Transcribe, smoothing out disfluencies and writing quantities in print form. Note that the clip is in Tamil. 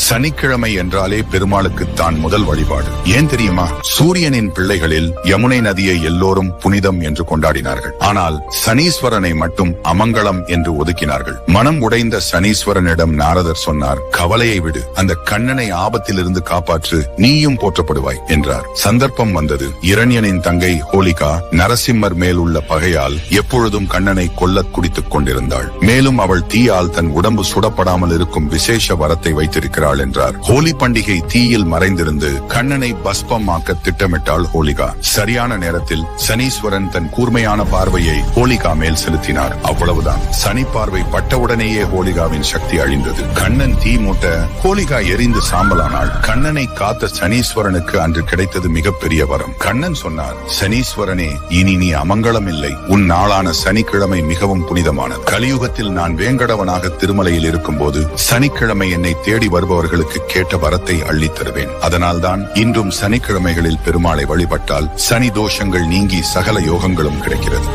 சனிக்கிழமை என்றாலே பெருமாளுக்கு தான் முதல் வழிபாடு. ஏன் தெரியுமா? சூரியனின் பிள்ளைகளில் யமுனை நதியை எல்லோரும் புனிதம் என்று கொண்டாடினார்கள். ஆனால் சனீஸ்வரனை மட்டும் அமங்கலம் என்று ஒதுக்கினார்கள். மனம் உடைந்த சனீஸ்வரனிடம் நாரதர் சொன்னார், கவலையை விடு, அந்த கண்ணனை ஆபத்திலிருந்து காப்பாற்று, நீயும் போற்றப்படுவாய் என்றார். சந்தர்ப்பம் வந்தது. இரண்யனின் தங்கை ஹோலிகா நரசிம்மர் மேல் உள்ள பகையால் எப்பொழுதும் கண்ணனை கொல்லத் குடித்துக் கொண்டிருந்தாள். மேலும் அவள் தீயால் தன் உடம்பு சுடப்படாமல் இருக்கும் விசேஷ வரத்தை வைத்திருக்கிறாள் என்றார். ஹோலி பண்டிகை தீயில் மறைந்திருந்து கண்ணனை பஸ்பமாக்க திட்டமிட்டாள் ஹோலிகா. சரியான நேரத்தில் சனீஸ்வரன் தன் கூர்மையான பார்வையை ஹோலிகா மேல் செலுத்தினார். அவ்வளவுதான். சனி பார்வை பட்டவுடனேயே ஹோலிகாவின் சக்தி அழிந்தது. கண்ணன் தீ மூட்ட ஹோலிகா எரிந்து சாம்பலானாள். கண்ணனை காத்த சனீஸ்வரனுக்கு அன்று கிடைத்தது மிகப்பெரிய வரம். கண்ணன் சொன்னார், சனீஸ்வரனே, இனி நீ அமங்கலம் இல்லை. உன் நாளான சனிக்கிழமை மிகவும் புனிதமானது. கலியுகத்தில் நான் வேங்கடவனாக திருமலையில் இருக்கும் போது சனிக்கிழமை என்னை தேடி வருபவர்களுக்கு கேட்ட வரத்தை அள்ளித் தருவேன். அதனால்தான் இன்றும் சனிக்கிழமைகளில் பெருமாளை வழிபட்டால் சனி தோஷங்கள் நீங்கி சகல யோகங்களும் கிடைக்கிறது.